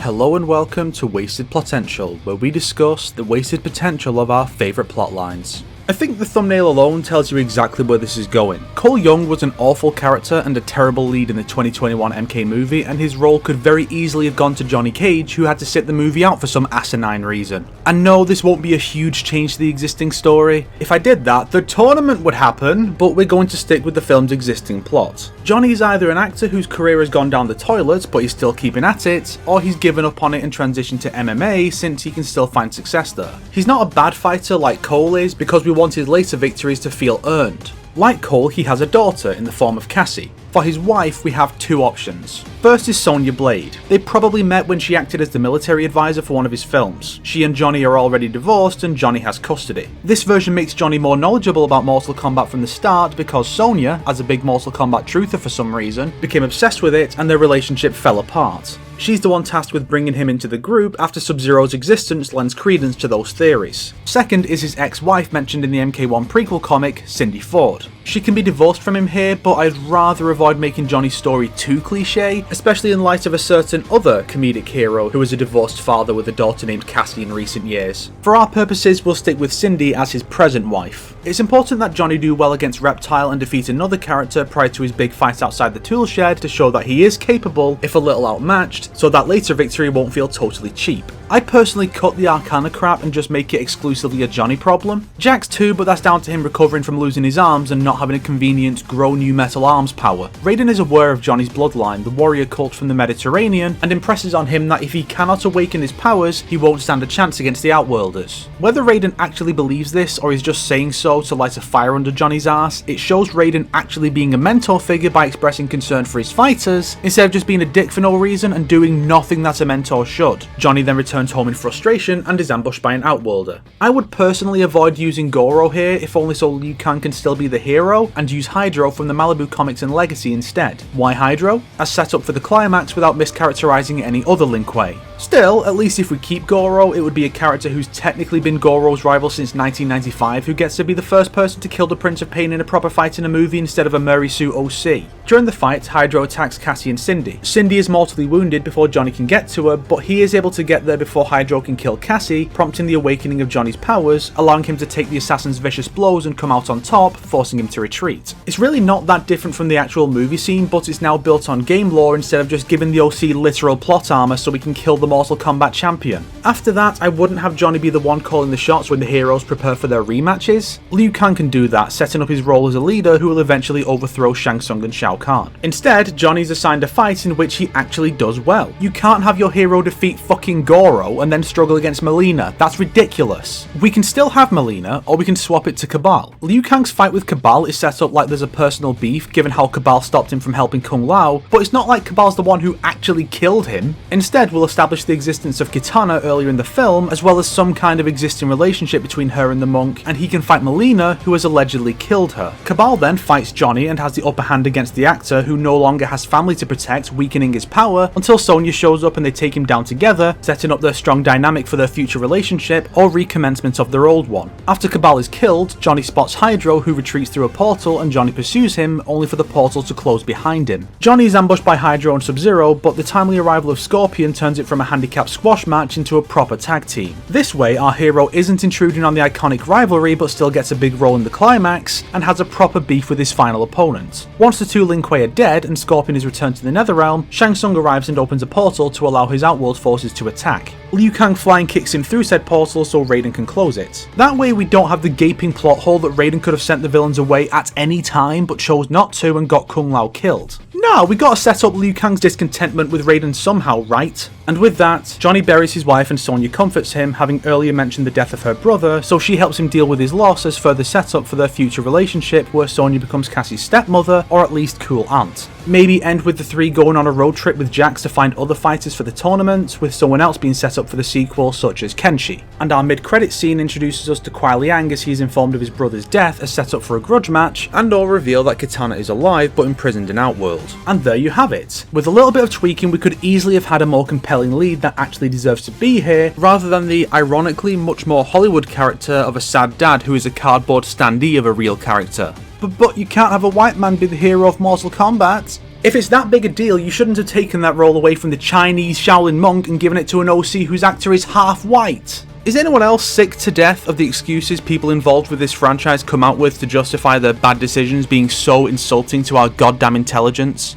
Hello and welcome to Wasted Plotential, where we discuss the wasted potential of our favourite plotlines. I think the thumbnail alone tells you exactly where this is going. Cole Young was an awful character and a terrible lead in the 2021 MK movie, and his role could very easily have gone to Johnny Cage, who had to sit the movie out for some asinine reason. And no, this won't be a huge change to the existing story. If I did that, the tournament would happen, but we're going to stick with the film's existing plot. Johnny is either an actor whose career has gone down the toilet, but he's still keeping at it, or he's given up on it and transitioned to MMA since he can still find success there. He's not a bad fighter like Cole is, because we want his later victories to feel earned. Like Cole, he has a daughter in the form of Cassie. For his wife, we have two options. First is Sonya Blade. They probably met when she acted as the military advisor for one of his films. She and Johnny are already divorced and Johnny has custody. This version makes Johnny more knowledgeable about Mortal Kombat from the start because Sonya, as a big Mortal Kombat truther for some reason, became obsessed with it and their relationship fell apart. She's the one tasked with bringing him into the group after Sub-Zero's existence lends credence to those theories. Second is his ex-wife mentioned in the MK1 prequel comic, Cindy Ford. She can be divorced from him here, but I'd rather avoid making Johnny's story too cliche, especially in light of a certain other comedic hero who is a divorced father with a daughter named Cassie in recent years. For our purposes, we'll stick with Cindy as his present wife. It's important that Johnny do well against Reptile and defeat another character prior to his big fight outside the tool shed to show that he is capable, if a little outmatched, so that later victory won't feel totally cheap. I personally cut the Arcana crap and just make it exclusively a Johnny problem. Jax too, but that's down to him recovering from losing his arms and not having a convenient grow new metal arms power. Raiden is aware of Johnny's bloodline, the warrior cult from the Mediterranean, and impresses on him that if he cannot awaken his powers, he won't stand a chance against the Outworlders. Whether Raiden actually believes this or is just saying so to light a fire under Johnny's ass, it shows Raiden actually being a mentor figure by expressing concern for his fighters, instead of just being a dick for no reason and doing nothing that a mentor should. Johnny then returns home in frustration and is ambushed by an Outworlder. I would personally avoid using Goro here, if only so Liu Kang can still be the hero, and use Hydro from the Malibu comics and Legacy instead. Why Hydro? As set up for the climax without mischaracterizing any other Lin Kuei. Still, at least if we keep Goro, it would be a character who's technically been Goro's rival since 1995 who gets to be the first person to kill the Prince of Pain in a proper fight in a movie instead of a Murray-Sue OC. During the fight, Hydro attacks Cassie and Cindy. Cindy is mortally wounded before Johnny can get to her, but he is able to get there before Hydro can kill Cassie, prompting the awakening of Johnny's powers, allowing him to take the assassin's vicious blows and come out on top, forcing him to retreat. It's really not that different from the actual movie scene, but it's now built on game lore instead of just giving the OC literal plot armor so we can kill the Mortal Kombat champion. After that, I wouldn't have Johnny be the one calling the shots when the heroes prepare for their rematches. Liu Kang can do that, setting up his role as a leader who will eventually overthrow Shang Tsung and Shao Kahn. Instead, Johnny's assigned a fight in which he actually does well. You can't have your hero defeat fucking Goro and then struggle against Mileena. That's ridiculous. We can still have Mileena, or we can swap it to Cabal. Liu Kang's fight with Cabal is set up like there's a personal beef, given how Cabal stopped him from helping Kung Lao, but it's not like Cabal's the one who actually killed him. Instead, we'll establish the existence of Kitana earlier in the film, as well as some kind of existing relationship between her and the monk, and he can fight Mileena, who has allegedly killed her. Cabal then fights Johnny and has the upper hand against the actor, who no longer has family to protect, weakening his power, until Sonya shows up and they take him down together, setting up their strong dynamic for their future relationship, or recommencement of their old one. After Cabal is killed, Johnny spots Hydro, who retreats through a portal, and Johnny pursues him, only for the portal to close behind him. Johnny is ambushed by Hydro and Sub-Zero, but the timely arrival of Scorpion turns it from a handicap squash match into a proper tag team. This way, our hero isn't intruding on the iconic rivalry, but still gets a big role in the climax, and has a proper beef with his final opponent. Once the two Lin Kuei are dead, and Scorpion is returned to the Netherrealm, Shang Tsung arrives and opens a portal to allow his Outworld forces to attack. Liu Kang flying kicks him through said portal so Raiden can close it. That way we don't have the gaping plot hole that Raiden could have sent the villains away at any time but chose not to and got Kung Lao killed. No, we gotta set up Liu Kang's discontentment with Raiden somehow, right? And with that, Johnny buries his wife and Sonya comforts him, having earlier mentioned the death of her brother, so she helps him deal with his loss as further setup for their future relationship where Sonya becomes Cassie's stepmother, or at least cool aunt. Maybe end with the three going on a road trip with Jax to find other fighters for the tournament, with someone else being set up for the sequel such as Kenshi. And our mid-credit scene introduces us to Kuai Liang as he is informed of his brother's death as set up for a grudge match, and or reveal that Kitana is alive but imprisoned in Outworld. And there you have it. With a little bit of tweaking, we could easily have had a more compelling lead that actually deserves to be here, rather than the ironically much more Hollywood character of a sad dad who is a cardboard standee of a real character. But you can't have a white man be the hero of Mortal Kombat. If it's that big a deal, you shouldn't have taken that role away from the Chinese Shaolin monk and given it to an OC whose actor is half white. Is anyone else sick to death of the excuses people involved with this franchise come out with to justify their bad decisions being so insulting to our goddamn intelligence?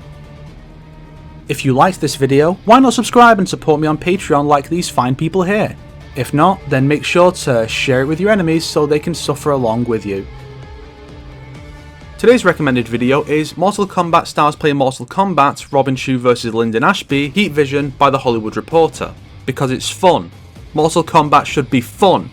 If you liked this video, why not subscribe and support me on Patreon like these fine people here? If not, then make sure to share it with your enemies so they can suffer along with you. Today's recommended video is Mortal Kombat stars play Mortal Kombat, Robin Shou vs Lyndon Ashby, Heat Vision by The Hollywood Reporter. Because it's fun. Mortal Kombat should be fun.